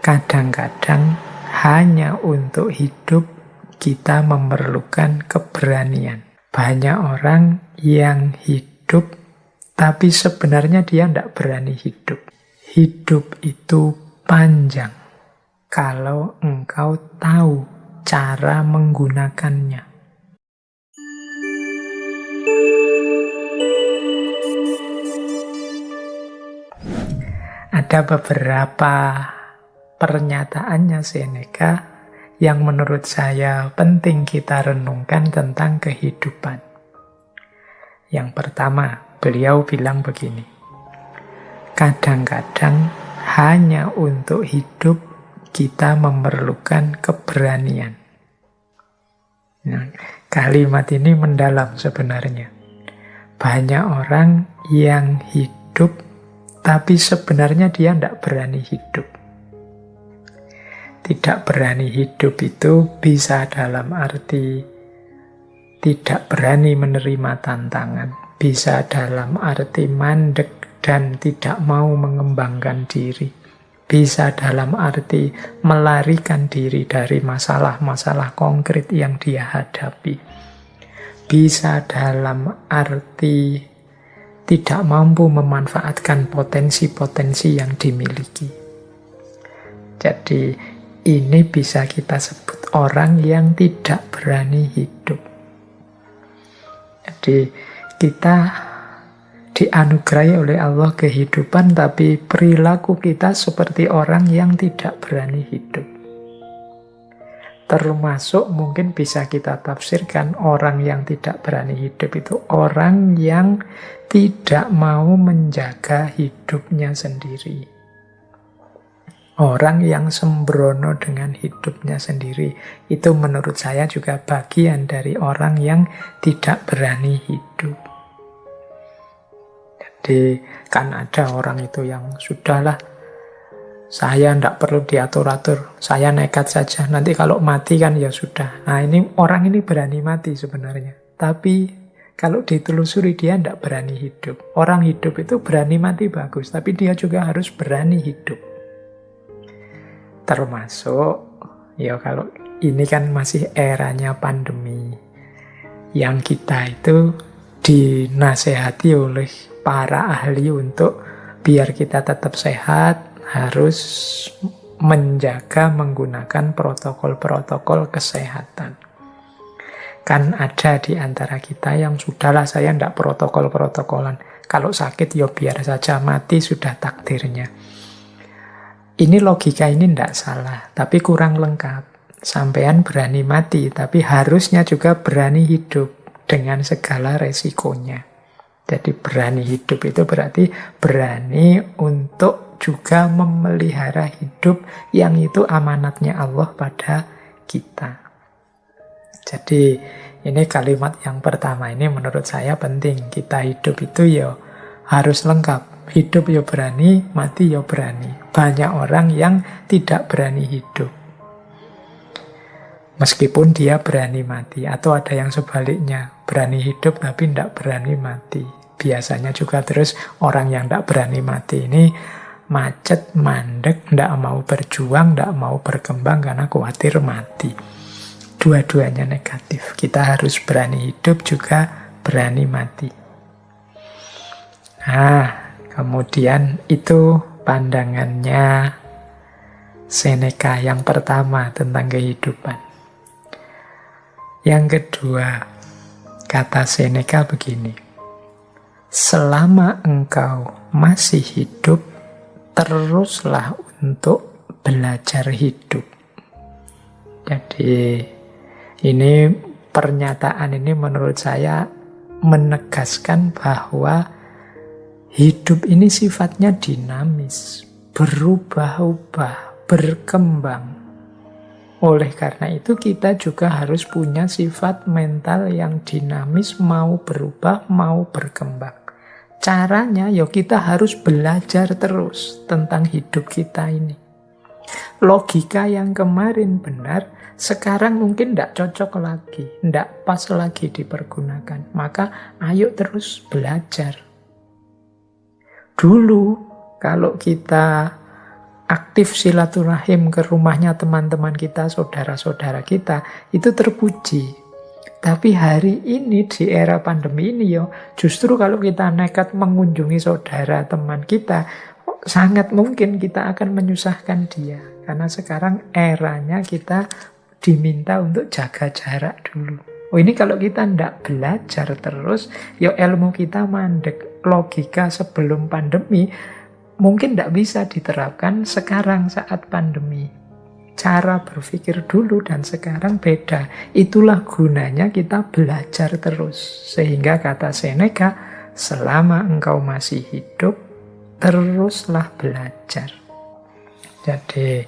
Kadang-kadang hanya untuk hidup kita memerlukan keberanian. Banyak orang yang hidup tapi sebenarnya dia tidak berani hidup. Hidup itu panjang kalau engkau tahu cara menggunakannya. Ada beberapa pernyataannya Seneca yang menurut saya penting kita renungkan tentang kehidupan. Yang pertama, beliau bilang begini, kadang-kadang hanya untuk hidup kita memerlukan keberanian. Nah, kalimat ini mendalam sebenarnya. Banyak orang yang hidup tapi sebenarnya dia tidak berani hidup. Tidak berani hidup itu bisa dalam arti tidak berani menerima tantangan, bisa dalam arti mandek dan tidak mau mengembangkan diri, bisa dalam arti melarikan diri dari masalah-masalah konkret yang dia hadapi, bisa dalam arti tidak mampu memanfaatkan potensi-potensi yang dimiliki. Jadi ini bisa kita sebut orang yang tidak berani hidup. Jadi kita dianugerahi oleh Allah kehidupan, tapi perilaku kita seperti orang yang tidak berani hidup. Termasuk mungkin bisa kita tafsirkan orang yang tidak berani hidup itu orang yang tidak mau menjaga hidupnya sendiri. Orang yang sembrono dengan hidupnya sendiri. Itu menurut saya juga bagian dari orang yang tidak berani hidup. Jadi kan ada orang itu yang sudahlah, saya tidak perlu diatur-atur, saya nekat saja, nanti kalau mati kan ya sudah. Nah ini orang ini berani mati sebenarnya. Tapi kalau ditelusuri dia tidak berani hidup. Orang hidup itu berani mati bagus, tapi dia juga harus berani hidup. Termasuk, ya kalau ini kan masih eranya pandemi, yang kita itu dinasehati oleh para ahli untuk biar kita tetap sehat, harus menjaga menggunakan protokol-protokol kesehatan. Kan ada di antara kita yang sudahlah saya tidak protokol-protokolan. Kalau sakit ya biar saja, mati sudah takdirnya. Ini logika ini tidak salah, tapi kurang lengkap. Sampean berani mati, tapi harusnya juga berani hidup dengan segala resikonya. Jadi berani hidup itu berarti berani untuk juga memelihara hidup yang itu amanatnya Allah pada kita. Jadi ini kalimat yang pertama ini menurut saya penting. Kita hidup itu ya harus lengkap. Hidup ya berani, mati ya berani. Banyak orang yang tidak berani hidup. Meskipun dia berani mati. Atau ada yang sebaliknya. Berani hidup tapi tidak berani mati. Biasanya juga terus orang yang tidak berani mati ini macet, mandek, tidak mau berjuang, tidak mau berkembang karena khawatir mati. Dua-duanya negatif. Kita harus berani hidup juga berani mati. Nah, kemudian itu pandangannya Seneca yang pertama tentang kehidupan. Yang kedua, kata Seneca begini, selama engkau masih hidup, teruslah untuk belajar hidup. Jadi ini pernyataan ini menurut saya menegaskan bahwa hidup ini sifatnya dinamis, berubah-ubah, berkembang. Oleh karena itu kita juga harus punya sifat mental yang dinamis, mau berubah, mau berkembang. Caranya ya kita harus belajar terus tentang hidup kita ini. Logika yang kemarin benar, sekarang mungkin tidak cocok lagi, tidak pas lagi dipergunakan. Maka ayo terus belajar. Dulu kalau kita aktif silaturahim ke rumahnya teman-teman kita, saudara-saudara kita, itu terpuji. Tapi hari ini di era pandemi ini justru kalau kita nekat mengunjungi saudara teman kita, sangat mungkin kita akan menyusahkan dia. Karena sekarang eranya kita diminta untuk jaga jarak dulu. Ini kalau kita tidak belajar terus, ilmu kita mandek. Logika sebelum pandemi mungkin tidak bisa diterapkan sekarang saat pandemi. Cara berpikir dulu dan sekarang beda. Itulah gunanya kita belajar terus. Sehingga kata Seneca, selama engkau masih hidup, teruslah belajar. Jadi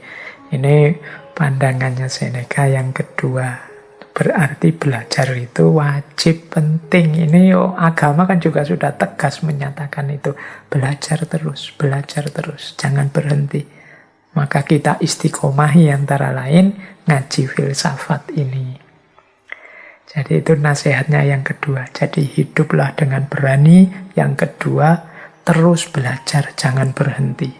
ini pandangannya Seneca yang kedua. Berarti belajar itu wajib, penting. Ini agama kan juga sudah tegas menyatakan itu. Belajar terus, jangan berhenti. Maka kita istiqomahi antara lain ngaji filsafat ini. Jadi itu nasihatnya yang kedua. Jadi hiduplah dengan berani. Yang kedua, terus belajar, jangan berhenti.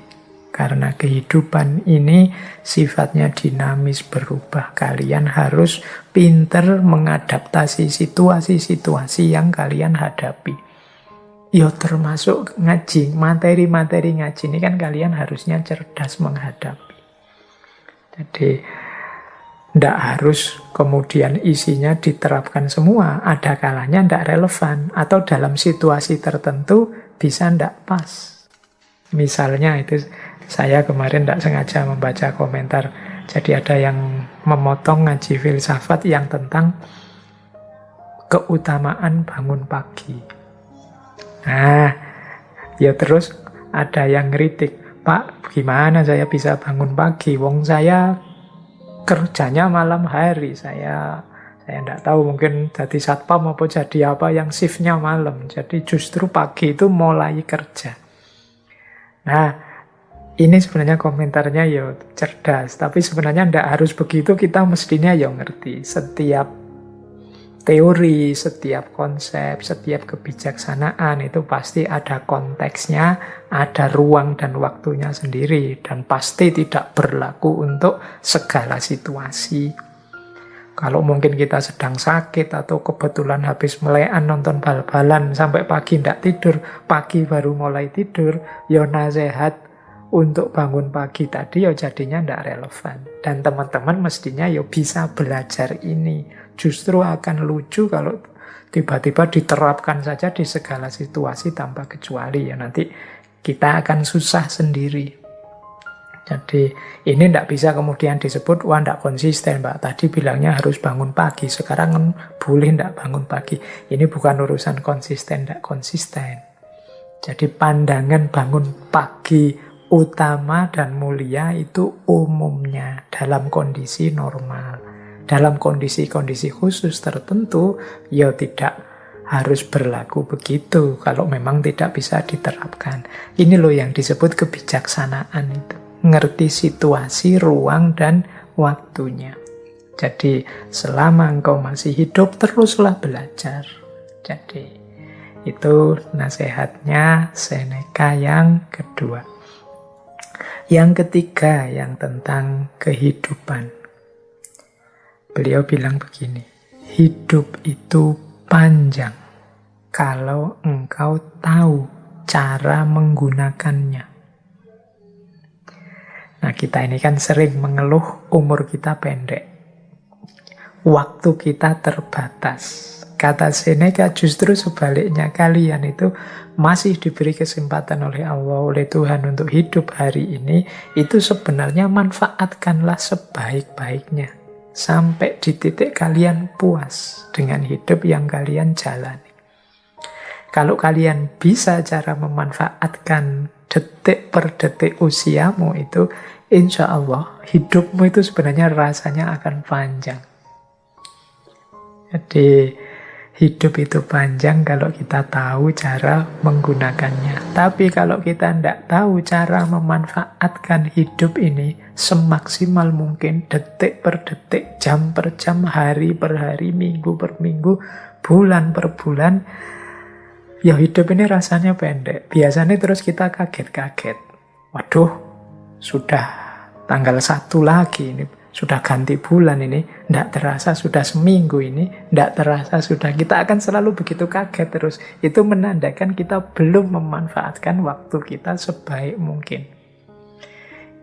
Karena kehidupan ini sifatnya dinamis, berubah. Kalian harus pinter mengadaptasi situasi-situasi yang kalian hadapi. Termasuk ngaji, materi-materi ngaji ini kan kalian harusnya cerdas menghadapi. Jadi tidak harus kemudian isinya diterapkan semua. Ada kalanya tidak relevan. Atau dalam situasi tertentu bisa tidak pas. Misalnya itu saya kemarin tidak sengaja membaca komentar. Jadi ada yang memotong ngaji filsafat yang tentang keutamaan bangun pagi. Nah, terus ada yang ngeritik, Pak, gimana saya bisa bangun pagi? Wong saya kerjanya malam hari. Saya tidak tahu, mungkin jadi satpam apa jadi apa yang shiftnya malam. Jadi justru pagi itu mulai kerja. Nah, ini sebenarnya komentarnya cerdas, tapi sebenarnya tidak harus begitu. Kita mestinya ngerti setiap teori, setiap konsep, setiap kebijaksanaan itu pasti ada konteksnya, ada ruang dan waktunya sendiri, dan pasti tidak berlaku untuk segala situasi. Kalau mungkin kita sedang sakit atau kebetulan habis melekan nonton bal-balan sampai pagi tidak tidur, pagi baru mulai tidur, nasihat untuk bangun pagi tadi jadinya tidak relevan. Dan teman-teman mestinya bisa belajar ini. Justru akan lucu kalau tiba-tiba diterapkan saja di segala situasi tanpa kecuali. Nanti kita akan susah sendiri. Jadi ini tidak bisa kemudian disebut, wah tidak konsisten Mbak. Tadi bilangnya harus bangun pagi, sekarang boleh tidak bangun pagi. Ini bukan urusan konsisten, tidak konsisten. Jadi pandangan bangun pagi utama dan mulia itu umumnya dalam kondisi normal. Dalam kondisi-kondisi khusus tertentu, tidak harus berlaku begitu kalau memang tidak bisa diterapkan. Ini loh yang disebut kebijaksanaan itu. Ngerti situasi, ruang, dan waktunya. Jadi selama engkau masih hidup, teruslah belajar. Jadi itu nasihatnya Seneca yang kedua. Yang ketiga, yang tentang kehidupan. Beliau bilang begini, hidup itu panjang kalau engkau tahu cara menggunakannya. Nah, kita ini kan sering mengeluh umur kita pendek. Waktu kita terbatas. Kata Seneca justru sebaliknya, kalian itu masih diberi kesempatan oleh Allah, oleh Tuhan untuk hidup hari ini. Itu sebenarnya manfaatkanlah sebaik-baiknya. Sampai di titik kalian puas dengan hidup yang kalian jalani. Kalau kalian bisa cara memanfaatkan detik per detik usiamu itu, insya Allah hidupmu itu sebenarnya rasanya akan panjang. Jadi hidup itu panjang kalau kita tahu cara menggunakannya. Tapi kalau kita tidak tahu cara memanfaatkan hidup ini semaksimal mungkin, detik per detik, jam per jam, hari per hari, minggu per minggu, bulan per bulan, hidup ini rasanya pendek. Biasanya terus kita kaget-kaget. Waduh, sudah tanggal 1 lagi ini. Sudah ganti bulan ini, tidak terasa sudah seminggu ini, tidak terasa sudah, kita akan selalu begitu kaget terus. Itu menandakan kita belum memanfaatkan waktu kita sebaik mungkin.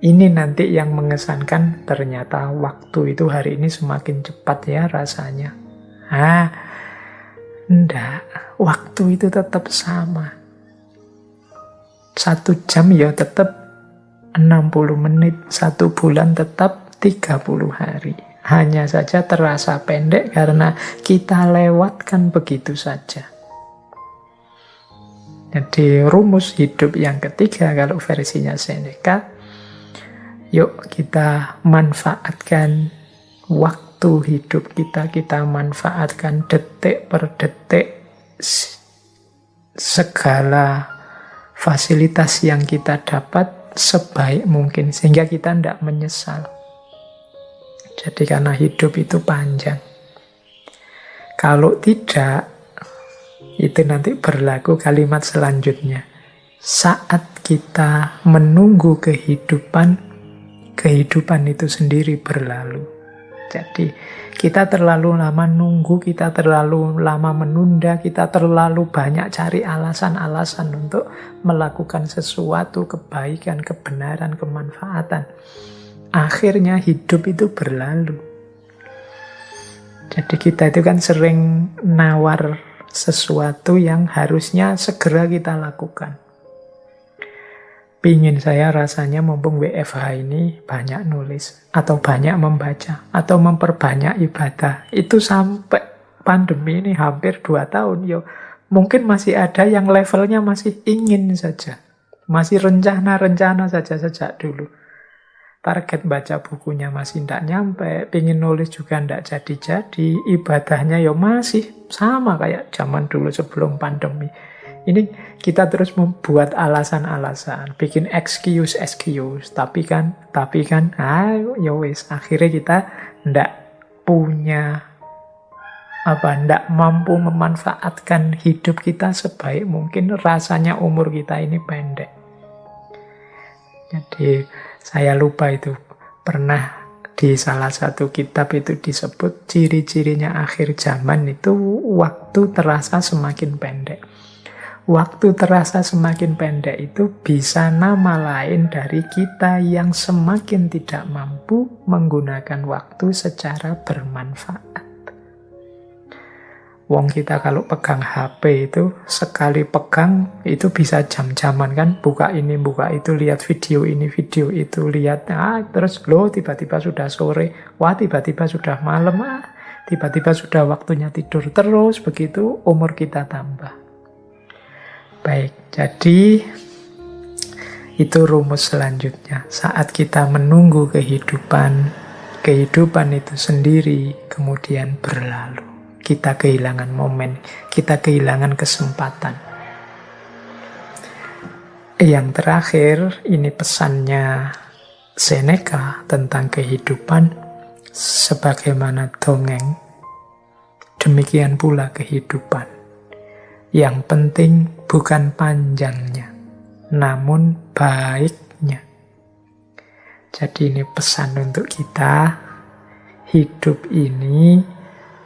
Ini nanti yang mengesankan, ternyata waktu itu hari ini semakin cepat ya rasanya. Enggak, waktu itu tetap sama. 1 jam ya tetap 60 menit, 1 bulan tetap 30 hari. Hanya saja terasa pendek karena kita lewatkan begitu saja. Jadi rumus hidup yang ketiga kalau versinya Seneca, yuk kita manfaatkan waktu hidup kita manfaatkan detik per detik segala fasilitas yang kita dapat sebaik mungkin sehingga kita tidak menyesal. Jadi karena hidup itu panjang. Kalau tidak, itu nanti berlaku kalimat selanjutnya. Saat kita menunggu kehidupan itu sendiri berlalu. Jadi kita terlalu lama nunggu, kita terlalu lama menunda, kita terlalu banyak cari alasan-alasan untuk melakukan sesuatu, kebaikan, kebenaran, kemanfaatan. Akhirnya hidup itu berlalu. Jadi kita itu kan sering nawar sesuatu yang harusnya segera kita lakukan. Pingin saya rasanya mumpung WFH ini banyak nulis, atau banyak membaca, atau memperbanyak ibadah. Itu sampai pandemi ini hampir 2 tahun. Yo, mungkin masih ada yang levelnya masih ingin saja. Masih rencana-rencana saja sejak dulu. Target baca bukunya masih tidak nyampe, pingin nulis juga tidak jadi-jadi, ibadahnya ya masih sama kayak zaman dulu sebelum pandemi. Ini kita terus membuat alasan-alasan, bikin excuse, tapi kan, ya wis, akhirnya kita tidak punya tidak mampu memanfaatkan hidup kita sebaik mungkin, rasanya umur kita ini pendek. Jadi saya lupa itu pernah di salah satu kitab itu disebut ciri-cirinya akhir zaman itu waktu terasa semakin pendek. Waktu terasa semakin pendek itu bisa nama lain dari kita yang semakin tidak mampu menggunakan waktu secara bermanfaat. Wong kita kalau pegang HP itu, sekali pegang itu bisa jam-jaman kan, buka ini, buka itu, lihat video ini, video itu, lihat, terus tiba-tiba sudah sore, tiba-tiba sudah malam, tiba-tiba sudah waktunya tidur, terus begitu umur kita tambah. Baik, jadi itu rumus selanjutnya. Saat kita menunggu kehidupan itu sendiri kemudian berlalu. Kita kehilangan momen, kita kehilangan kesempatan. Yang terakhir, ini pesannya Seneca tentang kehidupan. Sebagaimana dongeng, demikian pula kehidupan. Yang penting bukan panjangnya, namun baiknya. Jadi ini pesan untuk kita, hidup ini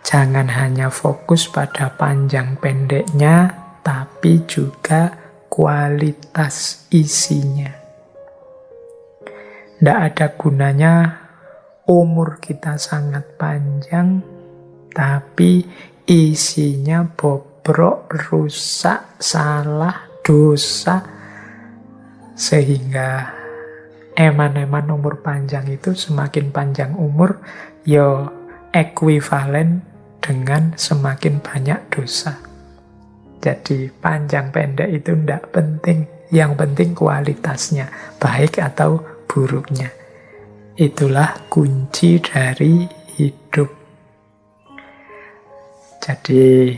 jangan hanya fokus pada panjang pendeknya, tapi juga kualitas isinya. Tidak ada gunanya umur kita sangat panjang, tapi isinya bobrok, rusak, salah, dosa, sehingga eman-eman umur panjang itu semakin panjang umur, ya ekuivalen dengan semakin banyak dosa. Jadi panjang pendek itu tidak penting. Yang penting kualitasnya, baik atau buruknya. Itulah kunci dari hidup. Jadi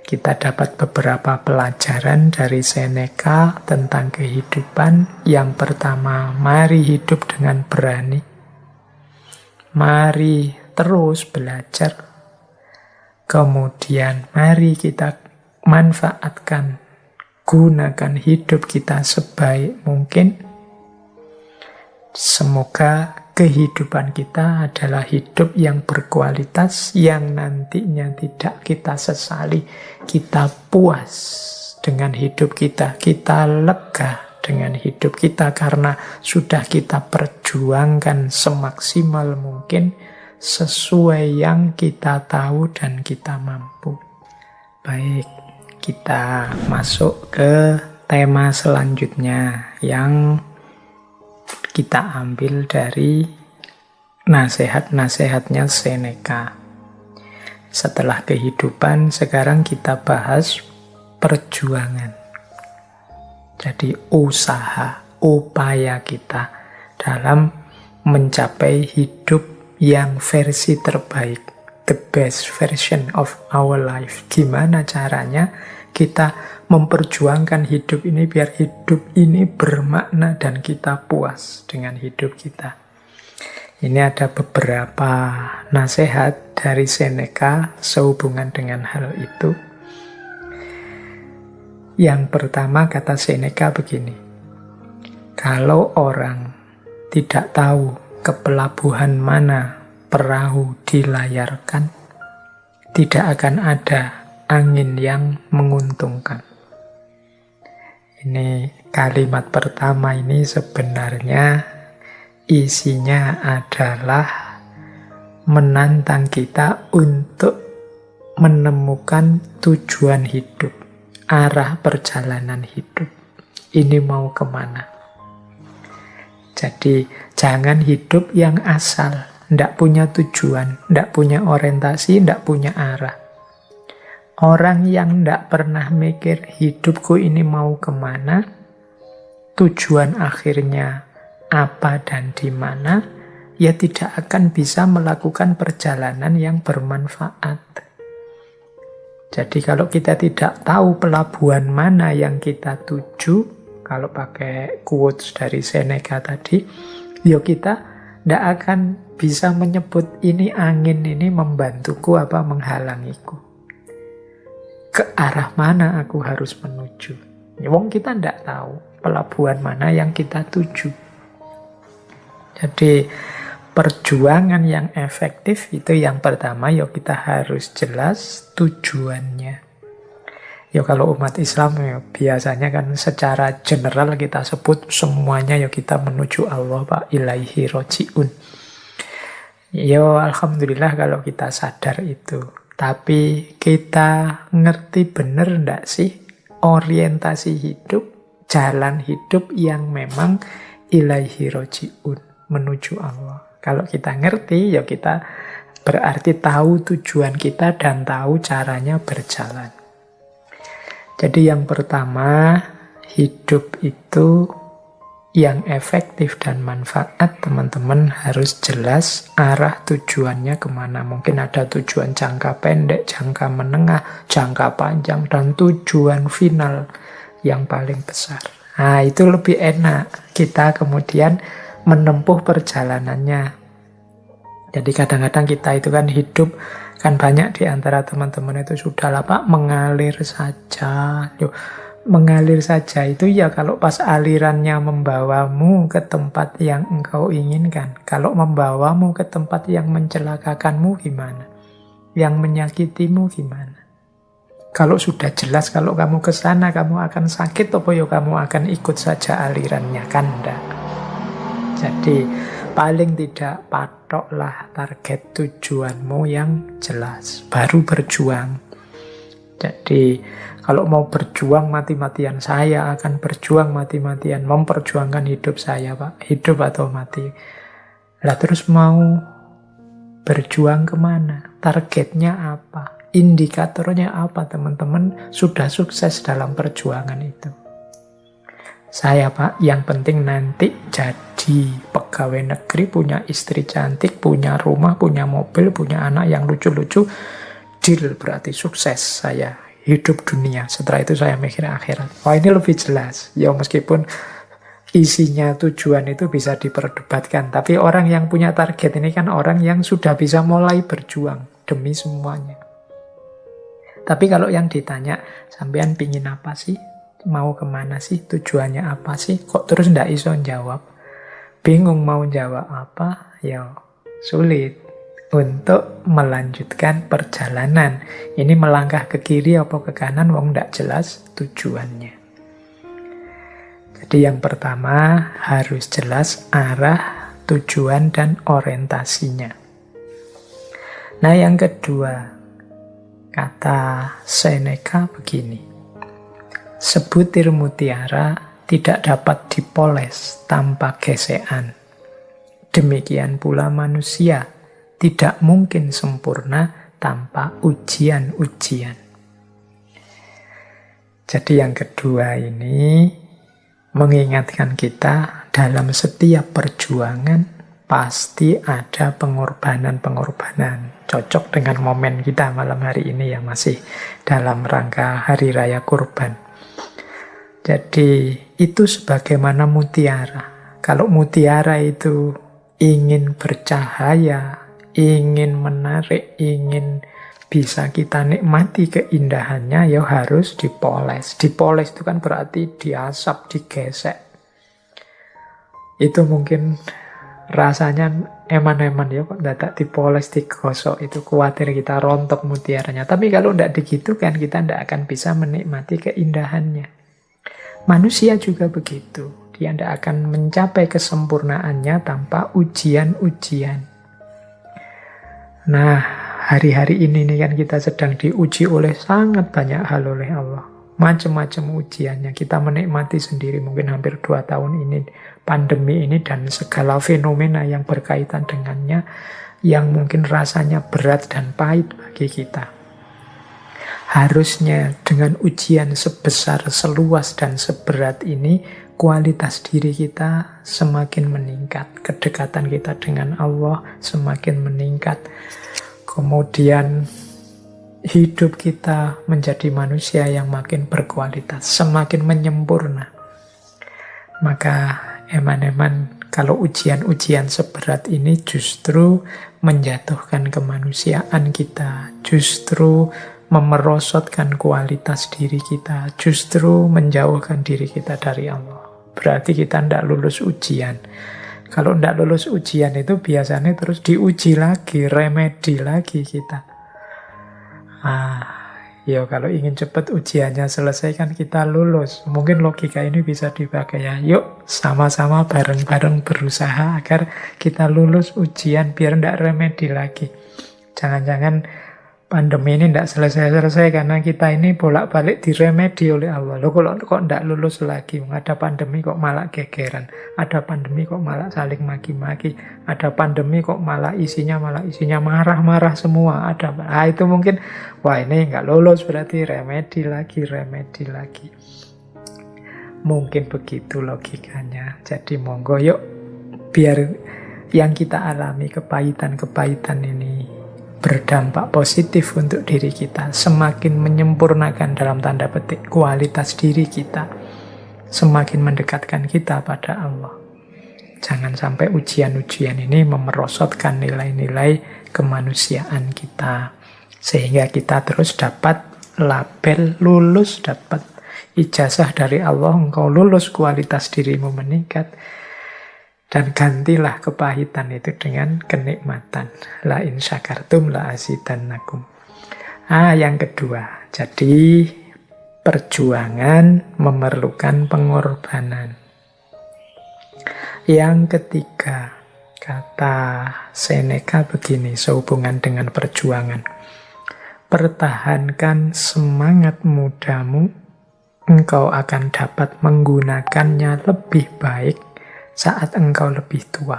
kita dapat beberapa pelajaran dari Seneca tentang kehidupan. Yang pertama, mari hidup dengan berani. Mari terus belajar. Kemudian mari kita gunakan hidup kita sebaik mungkin. Semoga kehidupan kita adalah hidup yang berkualitas, yang nantinya tidak kita sesali, kita puas dengan hidup kita lega dengan hidup kita karena sudah kita perjuangkan semaksimal mungkin sesuai yang kita tahu dan kita mampu. Baik, kita masuk ke tema selanjutnya yang kita ambil dari nasihat-nasihatnya Seneca. Setelah kehidupan, sekarang kita bahas perjuangan. Jadi usaha, upaya kita dalam mencapai hidup yang versi terbaik, the best version of our life. Gimana caranya kita memperjuangkan hidup ini biar hidup ini bermakna dan kita puas dengan hidup kita. Ini ada beberapa nasihat dari Seneca sehubungan dengan hal itu. Yang pertama kata Seneca begini, kalau orang tidak tahu ke pelabuhan mana perahu dilayarkan, tidak akan ada angin yang menguntungkan. Ini kalimat pertama ini sebenarnya isinya adalah menantang kita untuk menemukan tujuan hidup, arah perjalanan hidup. Ini mau kemana? Jadi jangan hidup yang asal, ndak punya tujuan, ndak punya orientasi, ndak punya arah. Orang yang tidak pernah mikir hidupku ini mau kemana, tujuan akhirnya apa dan di mana, ya tidak akan bisa melakukan perjalanan yang bermanfaat. Jadi kalau kita tidak tahu pelabuhan mana yang kita tuju, kalau pakai quotes dari Seneca tadi, ya kita tidak akan bisa menyebut ini angin ini membantuku apa menghalangiku. Ke arah mana aku harus menuju. Ya, wong kita tidak tahu pelabuhan mana yang kita tuju. Jadi perjuangan yang efektif itu yang pertama, ya kita harus jelas tujuannya. Ya kalau umat Islam ya biasanya kan secara general kita sebut semuanya ya kita menuju Allah, Pak, ilaihi roji'un. Ya alhamdulillah kalau kita sadar itu. Tapi kita ngerti bener ndak sih orientasi hidup, jalan hidup yang memang ilaihi roji'un, menuju Allah. Kalau kita ngerti, ya kita berarti tahu tujuan kita dan tahu caranya berjalan. Jadi yang pertama, hidup itu yang efektif dan manfaat, teman-teman harus jelas arah tujuannya kemana. Mungkin ada tujuan jangka pendek, jangka menengah, jangka panjang, dan tujuan final yang paling besar. Nah, itu lebih enak kita kemudian menempuh perjalanannya. Jadi kadang-kadang kita itu kan hidup, kan banyak di antara teman-teman itu sudah lah Pak, mengalir saja. Mengalir saja itu ya kalau pas alirannya membawamu ke tempat yang engkau inginkan. Kalau membawamu ke tempat yang mencelakakanmu gimana? Yang menyakitimu gimana? Kalau sudah jelas kalau kamu ke sana kamu akan sakit, apa ya kamu akan ikut saja alirannya, kan enggak? Jadi paling tidak patoklah target tujuanmu yang jelas, baru berjuang. Jadi kalau mau berjuang mati-matian, saya akan berjuang mati-matian, memperjuangkan hidup saya, Pak. Hidup atau mati. Lah terus mau berjuang kemana? Targetnya apa? Indikatornya apa, teman-teman? Sudah sukses dalam perjuangan itu. Saya, Pak, yang penting nanti jadi pegawai negeri, punya istri cantik, punya rumah, punya mobil, punya anak yang lucu-lucu. Deal, berarti sukses saya hidup dunia. Setelah itu saya mikir akhirat. Wah, ini lebih jelas. Ya meskipun isinya tujuan itu bisa diperdebatkan, tapi orang yang punya target ini kan orang yang sudah bisa mulai berjuang demi semuanya. Tapi kalau yang ditanya, sampean pingin apa sih? Mau kemana sih? Tujuannya apa sih? Kok terus ndak iso jawab? bingung mau jawab apa, ya sulit untuk melanjutkan perjalanan. Ini melangkah ke kiri apa ke kanan, wong ndak jelas tujuannya. Jadi yang pertama harus jelas arah, tujuan, dan orientasinya. Nah yang kedua, kata Seneca begini, sebutir mutiara tidak dapat dipoles tanpa gesekan. Demikian pula manusia tidak mungkin sempurna tanpa ujian-ujian. Jadi yang kedua ini mengingatkan kita dalam setiap perjuangan pasti ada pengorbanan-pengorbanan. Cocok dengan momen kita malam hari ini yang masih dalam rangka Hari Raya Kurban. Jadi itu sebagaimana mutiara. Kalau mutiara itu ingin bercahaya, ingin menarik, ingin bisa kita nikmati keindahannya, ya harus dipoles. Dipoles itu kan berarti diasap, digesek. Itu mungkin rasanya eman-eman ya, kok tidak dipoles, digosok. Itu khawatir kita rontok mutiaranya. Tapi kalau tidak digitukan, kita tidak akan bisa menikmati keindahannya. Manusia juga begitu. Dia tidak akan mencapai kesempurnaannya tanpa ujian-ujian. Nah, hari-hari ini nih kan kita sedang diuji oleh sangat banyak hal oleh Allah. Macam-macam ujiannya. Kita menikmati sendiri mungkin hampir 2 tahun ini. Pandemi ini dan segala fenomena yang berkaitan dengannya. Yang mungkin rasanya berat dan pahit bagi kita. Harusnya dengan ujian sebesar, seluas, dan seberat ini, kualitas diri kita semakin meningkat. Kedekatan kita dengan Allah semakin meningkat. Kemudian hidup kita menjadi manusia yang makin berkualitas, semakin menyempurna. Maka eman-eman kalau ujian-ujian seberat ini justru menjatuhkan kemanusiaan kita, justru memerosotkan kualitas diri kita, justru menjauhkan diri kita dari Allah. Berarti kita tidak lulus ujian. Kalau tidak lulus ujian itu biasanya terus diuji lagi, remedi lagi kita. Ya kalau ingin cepat ujiannya selesai kan kita lulus. Mungkin logika ini bisa dipakai ya. Yuk sama-sama bareng-bareng berusaha agar kita lulus ujian biar tidak remedi lagi. Jangan-jangan pandemi ini tidak selesai-selesai karena kita ini bolak-balik diremedi oleh Allah. Loh kok tidak lulus lagi? Ada pandemi kok malah gegeran. Ada pandemi kok malah saling maki-maki. Ada pandemi kok malah isinya marah-marah semua. Itu mungkin, wah ini nggak lulus berarti remedi lagi. Mungkin begitu logikanya. Jadi monggo yuk biar yang kita alami kepahitan-kepahitan ini berdampak positif untuk diri kita, semakin menyempurnakan dalam tanda petik kualitas diri kita, semakin mendekatkan kita pada Allah. Jangan sampai ujian-ujian ini memerosotkan nilai-nilai kemanusiaan kita, sehingga kita terus dapat label lulus, dapat ijazah dari Allah, engkau lulus, kualitas dirimu meningkat. Dan gantilah kepahitan itu dengan kenikmatan. La in syakartum la azidannakum. Yang kedua. Jadi perjuangan memerlukan pengorbanan. Yang ketiga. Kata Seneca begini sehubungan dengan perjuangan. Pertahankan semangat mudamu. Engkau akan dapat menggunakannya lebih baik saat engkau lebih tua.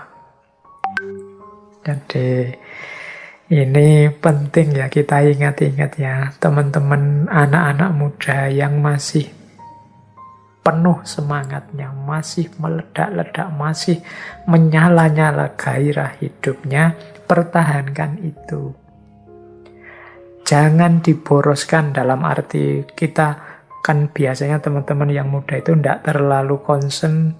Jadi ini penting ya kita ingat-ingat ya teman-teman anak-anak muda yang masih penuh semangatnya, masih meledak-ledak, masih menyala-nyala gairah hidupnya, pertahankan itu. Jangan diboroskan dalam arti kita kan biasanya teman-teman yang muda itu tidak terlalu concern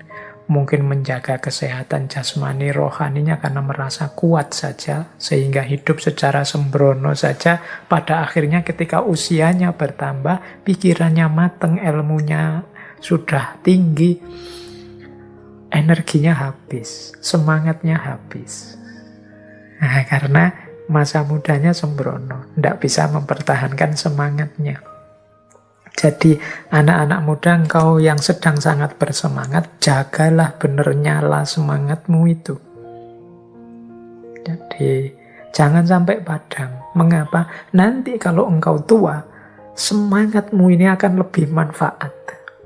mungkin menjaga kesehatan jasmani rohaninya karena merasa kuat saja sehingga hidup secara sembrono saja. Pada akhirnya ketika usianya bertambah, pikirannya mateng, ilmunya sudah tinggi, energinya habis, semangatnya habis. Nah, karena masa mudanya sembrono, tidak bisa mempertahankan semangatnya. Jadi anak-anak muda, engkau yang sedang sangat bersemangat, jagalah benar nyala semangatmu itu. Jadi jangan sampai padam. Mengapa? Nanti kalau engkau tua, semangatmu ini akan lebih manfaat.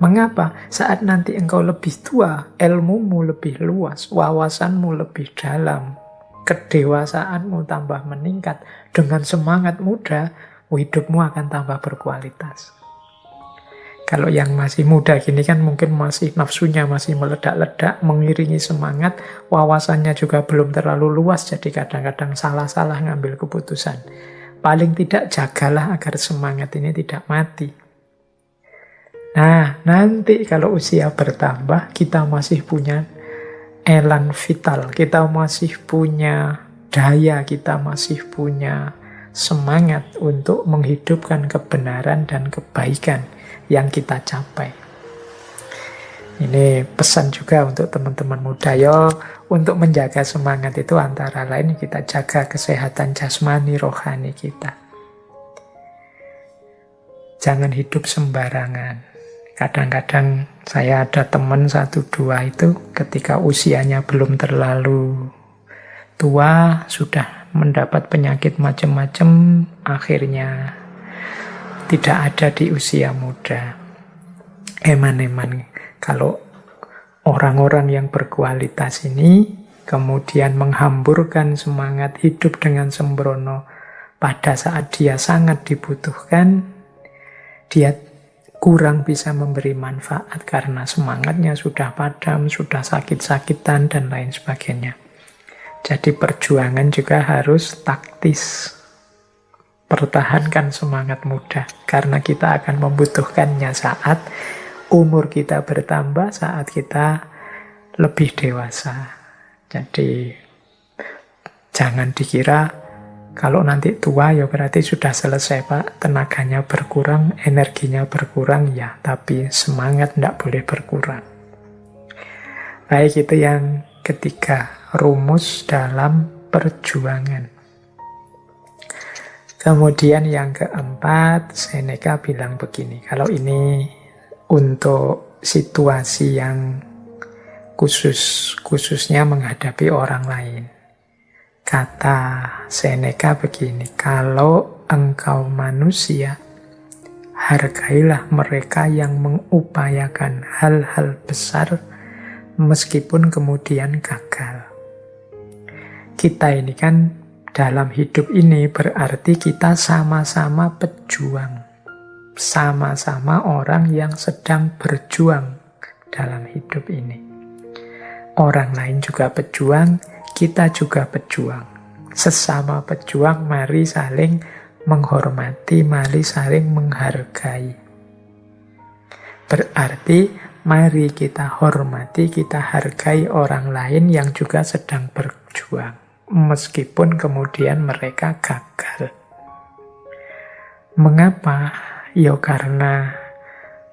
Mengapa? Saat nanti engkau lebih tua, ilmumu lebih luas, wawasanmu lebih dalam, kedewasaanmu tambah meningkat. Dengan semangat muda, hidupmu akan tambah berkualitas. Kalau yang masih muda gini kan mungkin masih nafsunya masih meledak-ledak, mengiringi semangat, wawasannya juga belum terlalu luas, jadi kadang-kadang salah-salah ngambil keputusan. Paling tidak jagalah agar semangat ini tidak mati. Nah, nanti kalau usia bertambah, kita masih punya elan vital, kita masih punya daya, kita masih punya semangat untuk menghidupkan kebenaran dan kebaikan yang kita capai. Ini pesan juga untuk teman-teman muda, yo, untuk menjaga semangat itu antara lain kita jaga kesehatan jasmani rohani kita. Jangan hidup sembarangan. Kadang-kadang saya ada teman 1-2 itu ketika usianya belum terlalu tua, sudah mendapat penyakit macam-macam, akhirnya tidak ada di usia muda. Eman-eman kalau orang-orang yang berkualitas ini kemudian menghamburkan semangat hidup dengan sembrono pada saat dia sangat dibutuhkan, dia kurang bisa memberi manfaat karena semangatnya sudah padam, sudah sakit-sakitan, dan lain sebagainya. Jadi perjuangan juga harus taktis. Pertahankan semangat muda, karena kita akan membutuhkannya saat umur kita bertambah, saat kita lebih dewasa. Jadi jangan dikira kalau nanti tua ya berarti sudah selesai Pak, tenaganya berkurang, energinya berkurang, ya, tapi semangat tidak boleh berkurang. Baik, itu yang ketiga, rumus dalam perjuangan. Kemudian yang keempat, Seneca bilang begini, kalau ini untuk situasi yang khususnya menghadapi orang lain. Kata Seneca begini, kalau engkau manusia, hargailah mereka yang mengupayakan hal-hal besar meskipun kemudian gagal. Kita ini kan dalam hidup ini berarti kita sama-sama pejuang. Sama-sama orang yang sedang berjuang dalam hidup ini. Orang lain juga pejuang, kita juga pejuang. Sesama pejuang, mari saling menghormati, mari saling menghargai. Berarti mari kita hormati, kita hargai orang lain yang juga sedang berjuang. Meskipun kemudian mereka gagal. Mengapa? Ya karena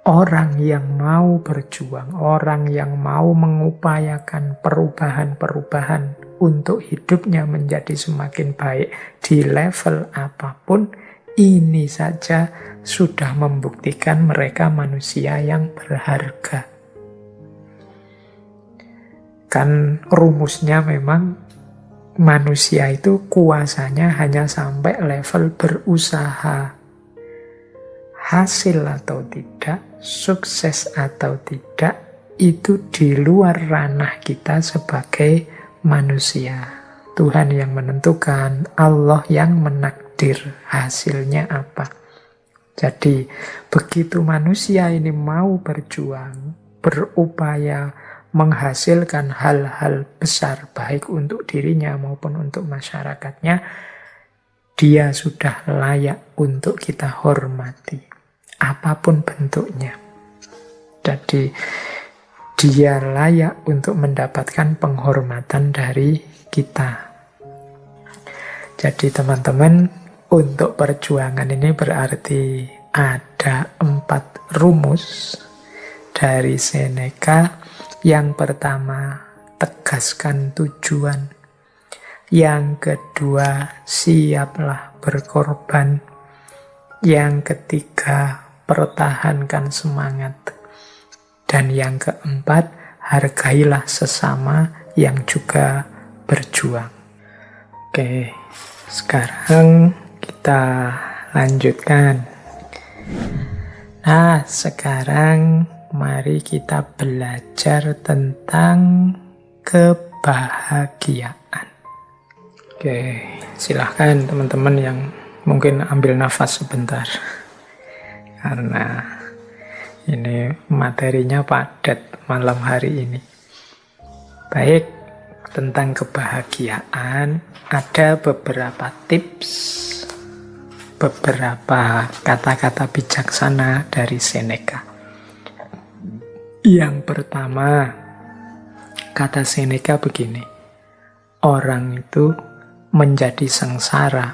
orang yang mau berjuang, orang yang mau mengupayakan perubahan-perubahan untuk hidupnya menjadi semakin baik di level apapun, ini saja sudah membuktikan mereka manusia yang berharga. Kan rumusnya memang manusia itu kuasanya hanya sampai level berusaha. Hasil atau tidak, sukses atau tidak, itu di luar ranah kita sebagai manusia. Tuhan yang menentukan, Allah yang menakdir hasilnya apa. Jadi begitu manusia ini mau berjuang, berupaya menghasilkan hal-hal besar baik untuk dirinya maupun untuk masyarakatnya, dia sudah layak untuk kita hormati, apapun bentuknya. Jadi dia layak untuk mendapatkan penghormatan dari kita. Jadi teman-teman, untuk perjuangan ini berarti ada 4 rumus dari Seneca Yang pertama, tegaskan tujuan. Yang kedua, siaplah berkorban. Yang ketiga, pertahankan semangat. Dan yang keempat, hargailah sesama yang juga berjuang. Oke, sekarang kita lanjutkan. Nah, sekarang mari kita belajar tentang kebahagiaan. Oke, silahkan teman-teman yang mungkin ambil nafas sebentar. Karena ini materinya padat malam hari ini. Baik, tentang kebahagiaan ada beberapa tips, beberapa kata-kata bijaksana dari Seneca. Yang pertama, kata Seneca begini, orang itu menjadi sengsara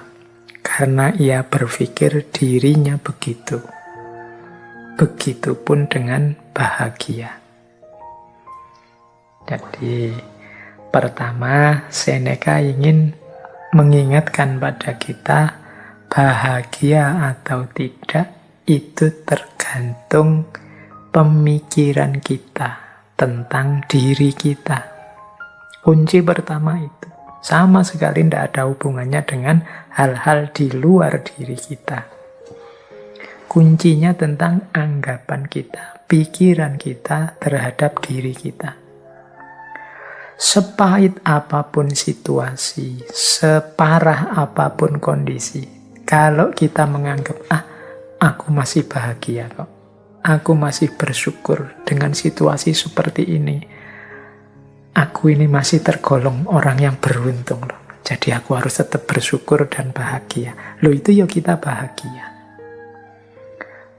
karena ia berpikir dirinya begitu. Begitupun dengan bahagia. Jadi, pertama, Seneca ingin mengingatkan pada kita, bahagia atau tidak itu tergantung pemikiran kita tentang diri kita. Kunci pertama itu sama sekali tidak ada hubungannya dengan hal-hal di luar diri kita. Kuncinya tentang anggapan kita, pikiran kita terhadap diri kita. Sepahit apapun situasi, separah apapun kondisi, kalau kita menganggap, aku masih bahagia kok, aku masih bersyukur dengan situasi seperti ini, aku ini masih tergolong orang yang beruntung loh, jadi aku harus tetap bersyukur dan bahagia. Loh, itu ya kita bahagia.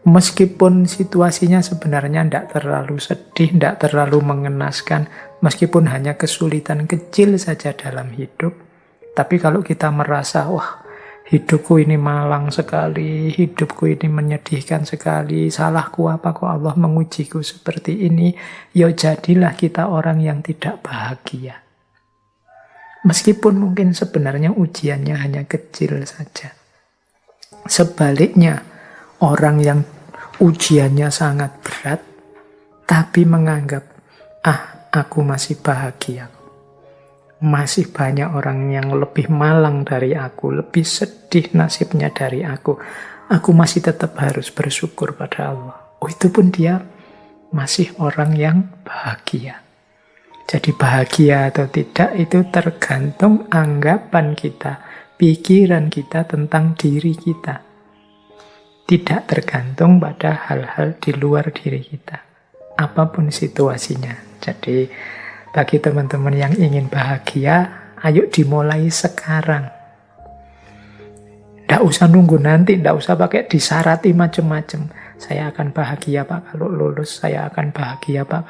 Meskipun situasinya sebenarnya tidak terlalu sedih, tidak terlalu mengenaskan, meskipun hanya kesulitan kecil saja dalam hidup, tapi kalau kita merasa, wah, hidupku ini malang sekali, hidupku ini menyedihkan sekali, salahku apa kok Allah mengujiku seperti ini, ya jadilah kita orang yang tidak bahagia. Meskipun mungkin sebenarnya ujiannya hanya kecil saja. Sebaliknya, orang yang ujiannya sangat berat, tapi menganggap, aku masih bahagia. Masih banyak orang yang lebih malang dari aku, lebih sedih nasibnya dari aku. Aku masih tetap harus bersyukur pada Allah. Oh, itu pun dia masih orang yang bahagia. Jadi bahagia atau tidak itu tergantung anggapan kita, pikiran kita tentang diri kita. Tidak tergantung pada hal-hal di luar diri kita. Apapun situasinya. Jadi, bagi teman-teman yang ingin bahagia, ayo dimulai sekarang. Tidak usah nunggu nanti, tidak usah pakai disarati macam-macam. Saya akan bahagia Pak kalau lulus, saya akan bahagia Pak.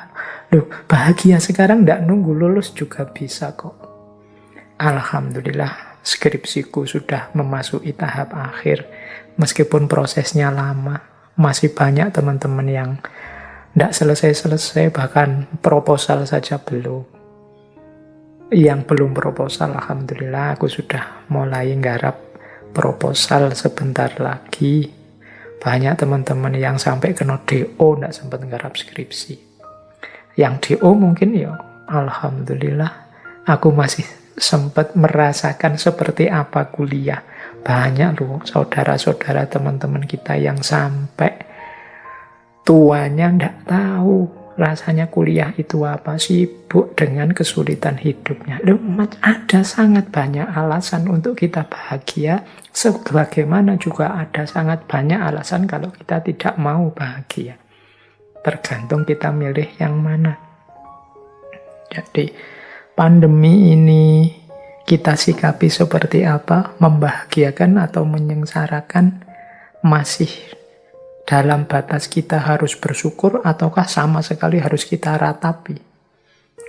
Loh, bahagia sekarang tidak nunggu lulus juga bisa kok. Alhamdulillah, skripsiku sudah memasuki tahap akhir. Meskipun prosesnya lama, masih banyak teman-teman yang tidak selesai-selesai, bahkan proposal saja belum. Yang belum proposal, alhamdulillah aku sudah mulai nggarap proposal sebentar lagi. Banyak teman-teman yang sampai kena DO tidak sempat nggarap skripsi. Yang DO mungkin ya, alhamdulillah aku masih sempat merasakan seperti apa kuliah. Banyak loh saudara-saudara teman-teman kita yang sampai tuanya tidak tahu rasanya kuliah itu apa, sibuk dengan kesulitan hidupnya. Loh, ada sangat banyak alasan untuk kita bahagia, sebagaimana juga ada sangat banyak alasan kalau kita tidak mau bahagia. Tergantung kita milih yang mana. Jadi pandemi ini kita sikapi seperti apa, membahagiakan atau menyengsarakan, masih dalam batas kita harus bersyukur ataukah sama sekali harus kita ratapi.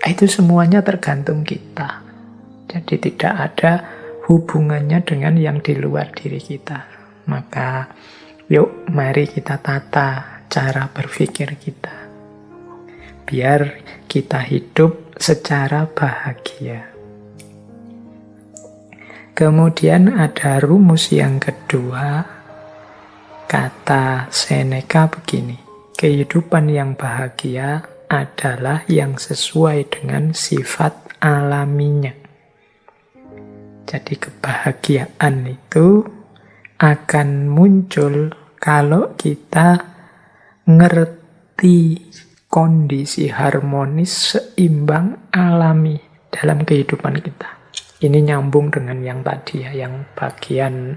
Itu semuanya tergantung kita. Jadi tidak ada hubungannya dengan yang di luar diri kita. Maka yuk mari kita tata cara berpikir kita. biar kita hidup secara bahagia. Kemudian ada rumus yang kedua, kata Seneca begini, kehidupan yang bahagia adalah yang sesuai dengan sifat alaminya. Jadi kebahagiaan itu akan muncul kalau kita ngerti kondisi harmonis seimbang alami dalam kehidupan kita. Ini nyambung dengan yang tadi ya, yang bagian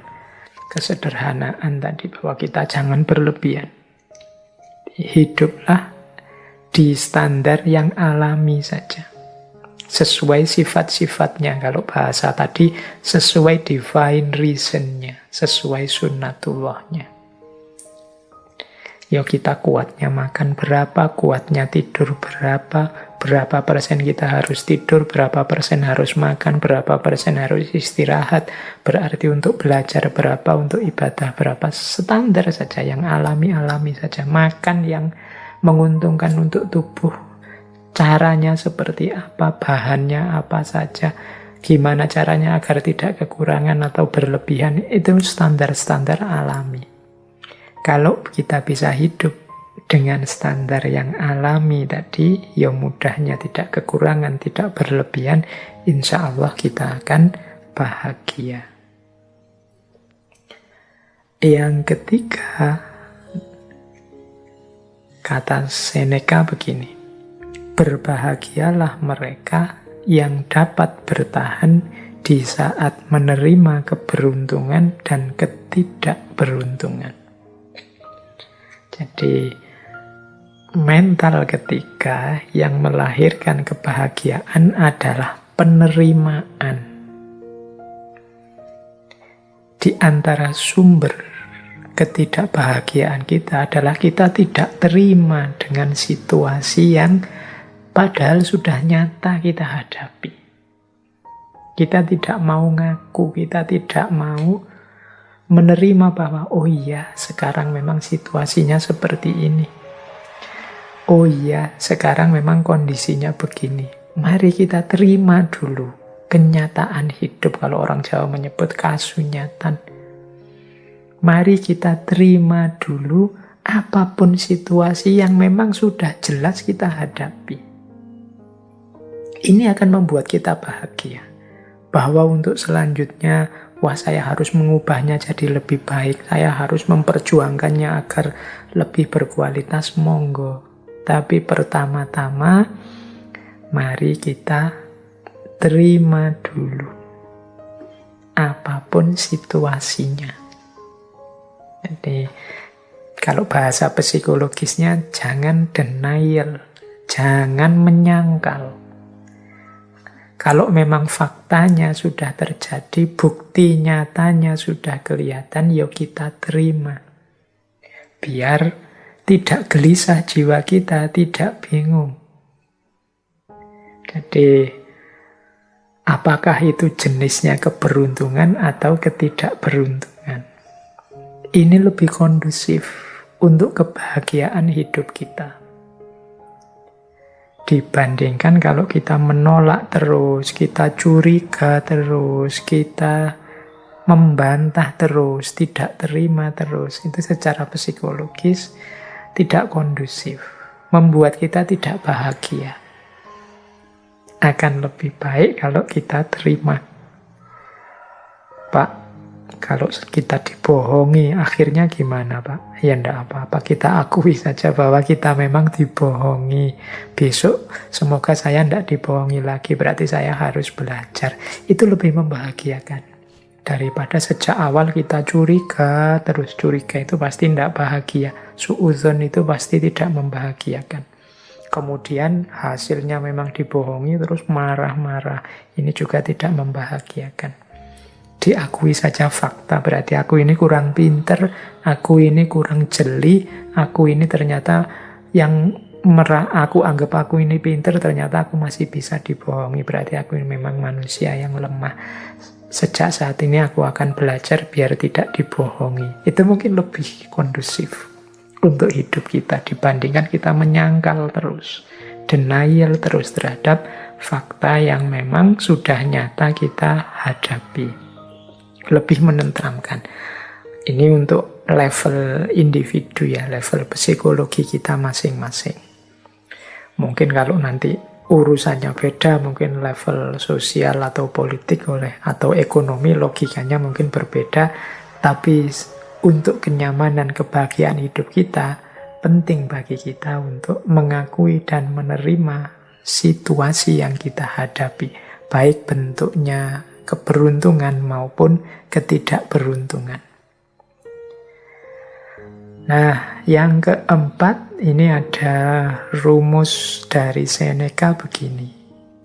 kesederhanaan tadi, bahwa kita jangan berlebihan. Hiduplah di standar yang alami saja, sesuai sifat-sifatnya. Kalau bahasa tadi, sesuai divine reason-nya, sesuai sunnatullahnya. Ya kita kuatnya makan berapa, kuatnya tidur berapa persen kita harus tidur, berapa persen harus makan, berapa persen harus istirahat. Berarti untuk belajar berapa, untuk ibadah berapa, standar saja, yang alami-alami saja. Makan yang menguntungkan untuk tubuh, caranya seperti apa, bahannya apa saja, gimana caranya agar tidak kekurangan atau berlebihan, itu standar-standar alami. Kalau kita bisa hidup dengan standar yang alami tadi, ya mudahnya tidak kekurangan, tidak berlebihan, insya Allah kita akan bahagia. Yang ketiga, kata Seneca begini, berbahagialah mereka yang dapat bertahan di saat menerima keberuntungan dan ketidakberuntungan. Jadi mental ketiga yang melahirkan kebahagiaan adalah penerimaan. Di antara sumber ketidakbahagiaan kita adalah kita tidak terima dengan situasi yang padahal sudah nyata kita hadapi. Kita tidak mau ngaku, kita tidak mau menerima bahwa oh iya sekarang memang situasinya seperti ini. Oh iya sekarang memang kondisinya begini. Mari kita terima dulu kenyataan hidup, kalau orang Jawa menyebut kasunyatan. Mari kita terima dulu apapun situasi yang memang sudah jelas kita hadapi. Ini akan membuat kita bahagia. Bahwa untuk selanjutnya, wah saya harus mengubahnya jadi lebih baik, saya harus memperjuangkannya agar lebih berkualitas, monggo. Tapi pertama-tama, mari kita terima dulu apapun situasinya. Jadi, kalau bahasa psikologisnya, jangan denial, jangan menyangkal. Kalau memang faktanya sudah terjadi, bukti nyatanya sudah kelihatan, yuk kita terima. Biar tidak gelisah jiwa kita, tidak bingung. Jadi, apakah itu jenisnya keberuntungan atau ketidakberuntungan? Ini lebih kondusif untuk kebahagiaan hidup kita. Dibandingkan kalau kita menolak terus, kita curiga terus, kita membantah terus, tidak terima terus. Itu secara psikologis tidak kondusif, membuat kita tidak bahagia. Akan lebih baik kalau kita terima. Pak, kalau kita dibohongi, akhirnya gimana Pak? Ya enggak apa-apa, kita akui saja bahwa kita memang dibohongi. Besok semoga saya enggak dibohongi lagi, berarti saya harus belajar. Itu lebih membahagiakan. Daripada sejak awal kita curiga, terus curiga itu pasti enggak bahagia. Suudzon itu pasti tidak membahagiakan. Kemudian hasilnya memang dibohongi, terus marah-marah. Ini juga tidak membahagiakan. Diakui saja fakta, berarti aku ini kurang pinter, aku ini kurang jeli, aku ini ternyata yang aku anggap aku ini pinter, ternyata aku masih bisa dibohongi, berarti aku ini memang manusia yang lemah. Sejak saat ini aku akan belajar biar tidak dibohongi. Itu mungkin lebih kondusif untuk hidup kita dibandingkan kita menyangkal terus, denial terus terhadap fakta yang memang sudah nyata kita hadapi. Lebih menenteramkan. Ini untuk level individu ya, level psikologi kita masing-masing. Mungkin kalau nanti urusannya beda, mungkin level sosial atau politik atau ekonomi logikanya mungkin berbeda, tapi untuk kenyamanan kebahagiaan hidup kita, penting bagi kita untuk mengakui dan menerima situasi yang kita hadapi, baik bentuknya keberuntungan maupun ketidakberuntungan. Nah, yang keempat, ini ada rumus dari Seneca begini.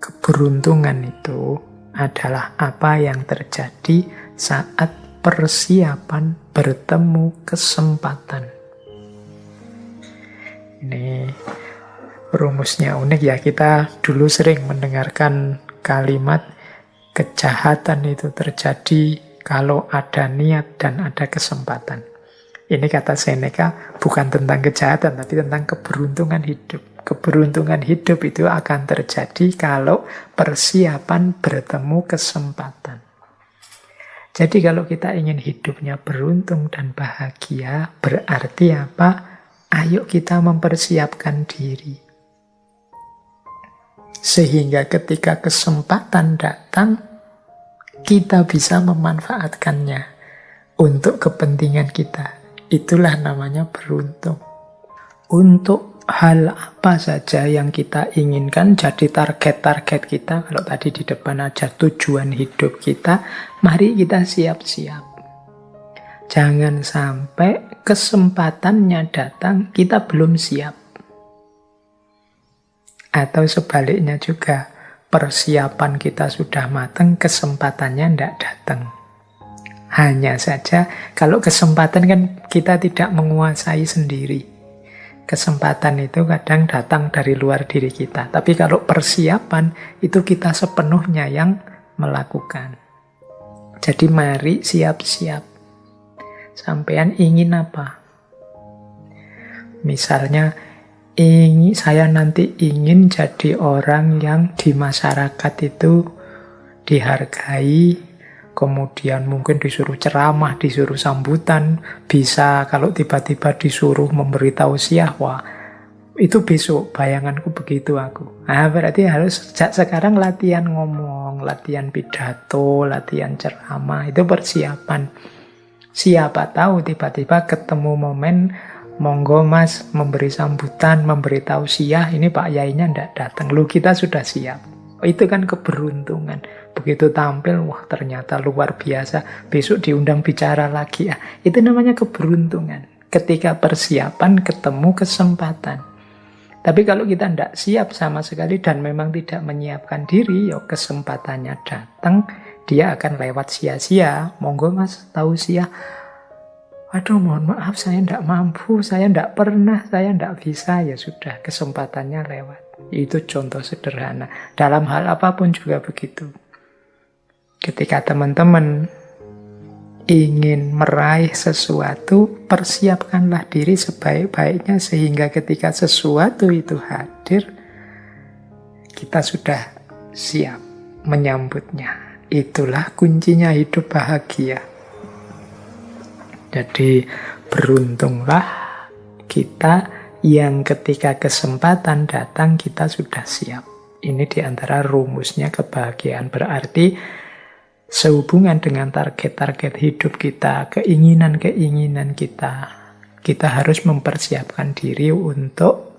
Keberuntungan itu adalah apa yang terjadi saat persiapan bertemu kesempatan. Ini rumusnya unik ya, kita dulu sering mendengarkan kalimat kejahatan itu terjadi kalau ada niat dan ada kesempatan. Ini kata Seneca bukan tentang kejahatan, tapi tentang keberuntungan hidup. Keberuntungan hidup itu akan terjadi kalau persiapan bertemu kesempatan. Jadi kalau kita ingin hidupnya beruntung dan bahagia, berarti apa? Ayo kita mempersiapkan diri. Sehingga ketika kesempatan datang, kita bisa memanfaatkannya untuk kepentingan kita. Itulah namanya beruntung. Untuk hal apa saja yang kita inginkan jadi target-target kita, kalau tadi di depan ada tujuan hidup kita, mari kita siap-siap. Jangan sampai kesempatannya datang, kita belum siap. Atau sebaliknya juga, persiapan kita sudah matang, kesempatannya tidak datang. Hanya saja, kalau kesempatan kan kita tidak menguasai sendiri. Kesempatan itu kadang datang dari luar diri kita. Tapi kalau persiapan, itu kita sepenuhnya yang melakukan. Jadi mari siap-siap. Sampean ingin apa? Misalnya, saya nanti ingin jadi orang yang di masyarakat itu dihargai, kemudian mungkin disuruh ceramah, disuruh sambutan, bisa kalau tiba-tiba disuruh memberi tausiah, wah, itu besok bayanganku begitu aku. Nah, berarti harus sejak sekarang latihan ngomong, latihan pidato, latihan ceramah, itu persiapan. Siapa tahu tiba-tiba ketemu momen, monggo mas memberi sambutan, memberi tausiah, ini Pak Yainya ndak datang, lu kita sudah siap. Itu kan keberuntungan. Begitu tampil, wah ternyata luar biasa, besok diundang bicara lagi. Itu namanya keberuntungan. Ketika persiapan ketemu kesempatan. Tapi kalau kita ndak siap sama sekali dan memang tidak menyiapkan diri, ya kesempatannya datang, dia akan lewat sia-sia. Monggo mas tausiah. Aduh mohon maaf saya ndak mampu, saya ndak pernah, saya ndak bisa. Ya sudah, kesempatannya lewat. Itu contoh sederhana. Dalam hal apapun juga begitu. Ketika teman-teman ingin meraih sesuatu, persiapkanlah diri sebaik-baiknya sehingga ketika sesuatu itu hadir, kita sudah siap menyambutnya. Itulah kuncinya hidup bahagia. Jadi beruntunglah kita yang ketika kesempatan datang kita sudah siap. Ini diantara rumusnya kebahagiaan. Berarti sehubungan dengan target-target hidup kita, keinginan-keinginan kita, kita harus mempersiapkan diri untuk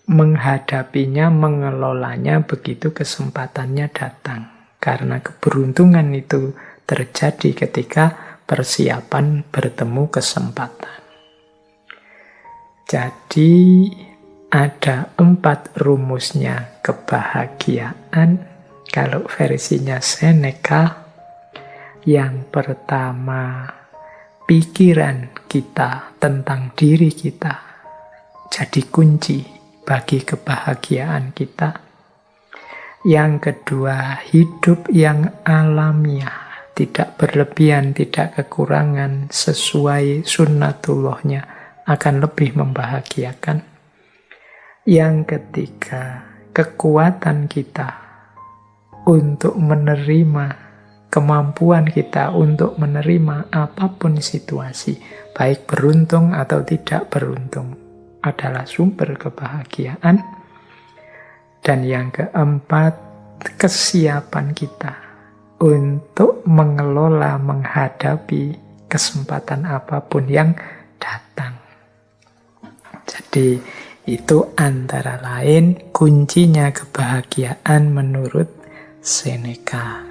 menghadapinya, mengelolanya begitu kesempatannya datang. Karena keberuntungan itu terjadi ketika persiapan bertemu kesempatan. Jadi ada 4 rumusnya kebahagiaan. Kalau versinya Seneca, yang pertama, pikiran kita tentang diri kita jadi kunci bagi kebahagiaan kita. Yang kedua, hidup yang alamiah, tidak berlebihan, tidak kekurangan, sesuai sunnatullahnya akan lebih membahagiakan. Yang ketiga, kekuatan kita untuk menerima, kemampuan kita untuk menerima apapun situasi, baik beruntung atau tidak beruntung, adalah sumber kebahagiaan. Dan yang keempat, kesiapan kita untuk mengelola, menghadapi kesempatan apapun yang datang. Jadi itu antara lain kuncinya kebahagiaan menurut Seneca.